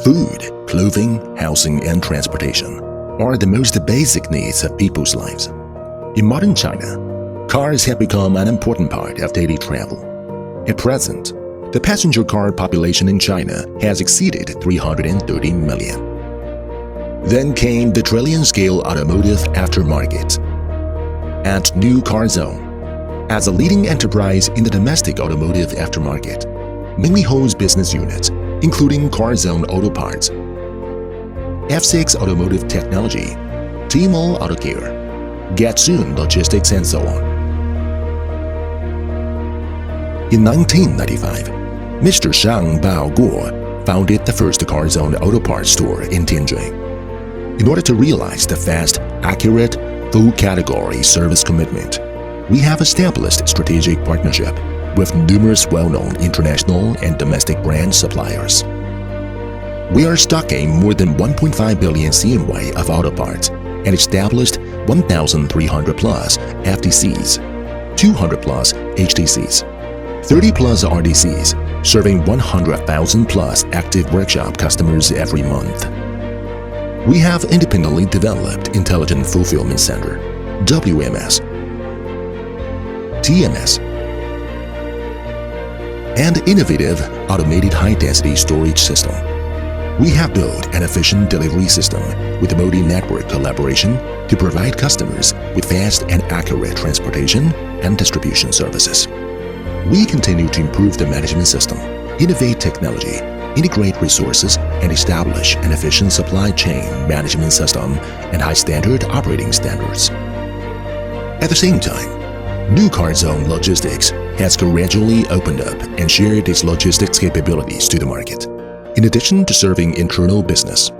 Food, clothing, housing, and transportation are the most basic needs of people's lives. In modern China, cars have become an important part of daily travel. At present, the passenger car population in China has exceeded 330 million. Then came the trillion-scale automotive aftermarket. And new Carzone, as a leading enterprise in the domestic automotive aftermarket, mainly holds business units including Carzone Auto Parts, F6 Automotive Technology, Tmall Auto Care, Getsoon Logistics, and so on. In 1995, Mr. Shang Baoguo founded the first Carzone Auto Parts store in Tianjin. In order to realize the fast, accurate, full-category service commitment, we have established strategic partnership with numerous well-known international and domestic brand suppliers. We are stocking more than 1.5 billion CNY of auto parts and established 1,300 plus FDCs, 200 plus HDCs, 30 plus RDCs, serving 100,000 plus active workshop customers every month. We have independently developed Intelligent Fulfillment Center, WMS, TMS, and innovative automated high-density storage system. We have built an efficient delivery system with multi-network collaboration to provide customers with fast and accurate transportation and distribution services. We continue to improve the management system, innovate technology, integrate resources, and establish an efficient supply chain management system and high-standard operating standards. At the same time, new Carzone Logistics has gradually opened up and shared its logistics capabilities to the market, in addition to serving internal business.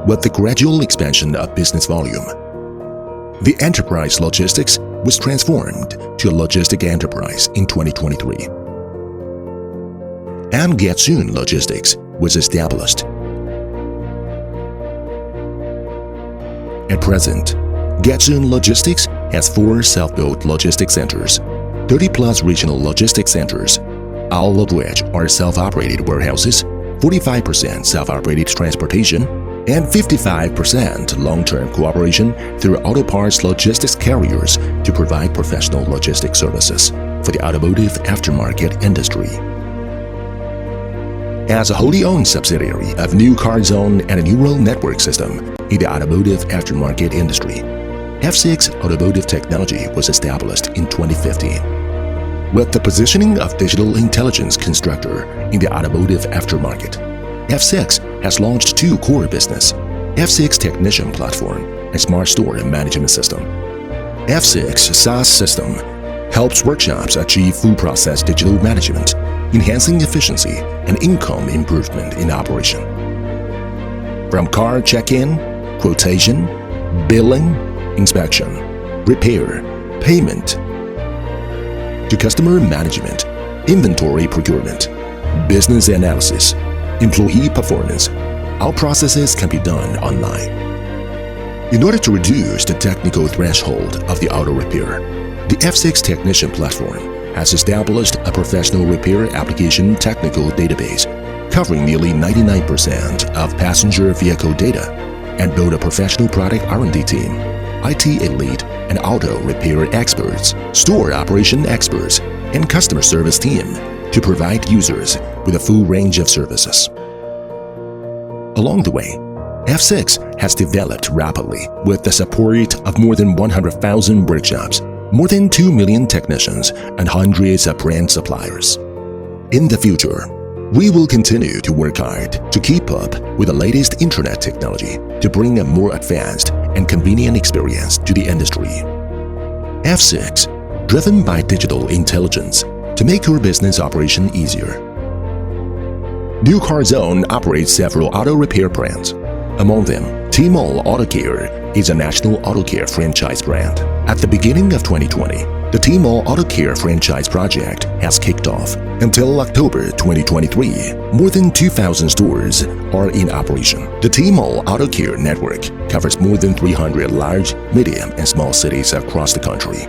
With the gradual expansion of business volume, the enterprise logistics was transformed to a logistic enterprise in 2023. And Getsoon Logistics was established. At present, Getsoon Logistics has 4 self-built logistics centers, 30-plus regional logistics centers, all of which are self-operated warehouses, 45% self-operated transportation, and 55% long-term cooperation through auto parts logistics carriers to provide professional logistics services for the automotive aftermarket industry. As a wholly owned subsidiary of New Carzone and a neural network system in the automotive aftermarket industry, F6 Automotive Technology was established in 2015. With the positioning of digital intelligence constructor in the automotive aftermarket, F6 has launched 2 core business, F6 Technician Platform and Smart Store Management System. F6 SaaS system helps workshops achieve full process digital management, enhancing efficiency and income improvement in operation. From car check-in, quotation, billing, inspection, repair, payment, to customer management, inventory procurement, business analysis, employee performance, all processes can be done online. In order to reduce the technical threshold of the auto repair, the F6 Technician Platform has established a professional repair application technical database covering nearly 99% of passenger vehicle data and built a professional product R&D team, IT elite and auto repair experts, store operation experts, and customer service team to provide users with a full range of services. Along the way, F6 has developed rapidly with the support of more than 100,000 workshops, more than 2 million technicians, and hundreds of brand suppliers. In the future, we will continue to work hard to keep up with the latest internet technology to bring a more advanced and convenient experience to the industry. F6, driven by digital intelligence to make your business operation easier. New Carzone operates several auto repair brands. Among them, Tmall Auto Care is a national auto care franchise brand. At the beginning of 2020, the Tmall Auto Care franchise project has kicked off. Until October 2023, more than 2,000 stores are in operation. The Tmall Auto Care network covers more than 300 large, medium, and small cities across the country.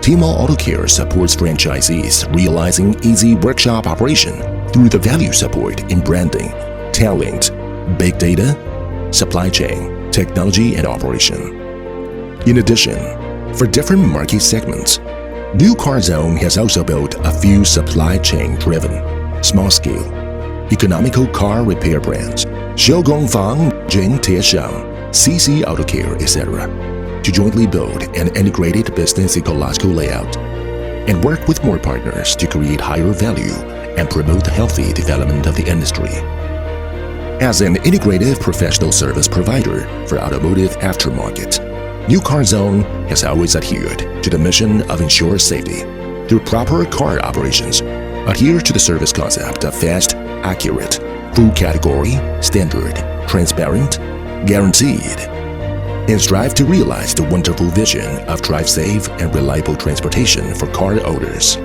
Tmall Auto Care supports franchisees realizing easy workshop operation through the value support in branding, talent, big data, supply chain, technology, and operation. In addition, for different market segments, New Carzone has also built a few supply chain-driven, small-scale, economical car repair brands, Xiaogongfang, Jing Tieshang, CC Auto Care, etc., to jointly build an integrated business ecological layout and work with more partners to create higher value and promote the healthy development of the industry. As an integrated professional service provider for automotive aftermarket, New Carzone has always adhered to the mission of ensure safety through proper car operations, adhere to the service concept of fast, accurate, full category, standard, transparent, guaranteed, and strive to realize the wonderful vision of drive safe and reliable transportation for car owners.